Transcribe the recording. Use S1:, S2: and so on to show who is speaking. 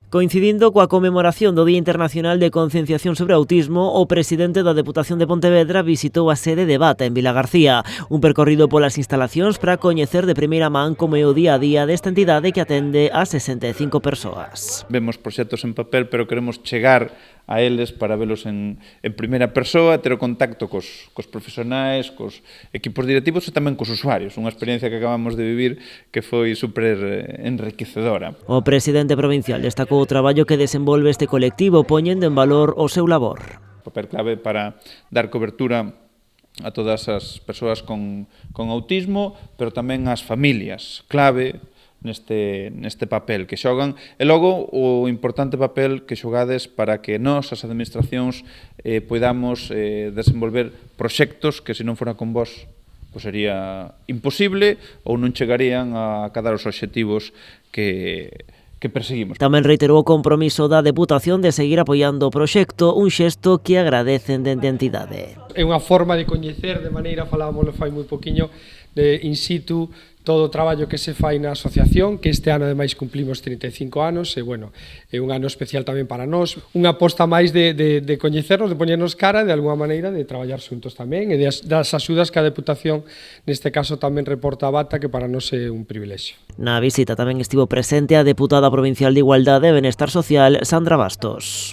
S1: Coincidindo coa conmemoración do Día Internacional de Concienciación sobre Autismo, o presidente da Deputación de Pontevedra visitou a sede de Bata en Vilagarcía, un percorrido polas instalacións para coñecer de primeira man como é o día a día desta entidade que atende a 65 persoas.
S2: Vemos proxectos en papel, pero queremos chegar a eles para velos en primeira persoa, ter o contacto cos profesionais, cos equipos directivos e tamén cos usuarios. Unha experiencia que acabamos de vivir que foi super enriquecedora.
S1: O presidente provincial destacou o traballo que desenvolve este colectivo, poñendo en valor o seu labor.
S2: Papel clave para dar cobertura a todas as persoas con autismo, pero tamén ás familias, clave neste papel que xogan, e logo o importante papel que xogades para que nós, as administracións, podamos desenvolver proxectos que se non fora con vos pois sería imposible ou non chegarían a cadar os obxectivos que perseguimos.
S1: Tamén reiterou o compromiso da Deputación de seguir apoiando o proxecto, un xesto que agradecen dende a entidade.
S3: É unha forma de coñecer de maneira, falámoslo fai moi poquinho, de in situ todo o traballo que se fai na asociación, que este ano ademais cumplimos 35 anos, e bueno, é un ano especial tamén para nós, unha aposta máis de coñecernos, de poñernos cara, de alguma maneira, de traballar xuntos tamén, e das axudas que a Deputación, neste caso, tamén reporta a Bata, que para nós é un privilexio.
S1: Na visita tamén estivo presente a deputada provincial de Igualdade e Benestar Social, Sandra Bastos.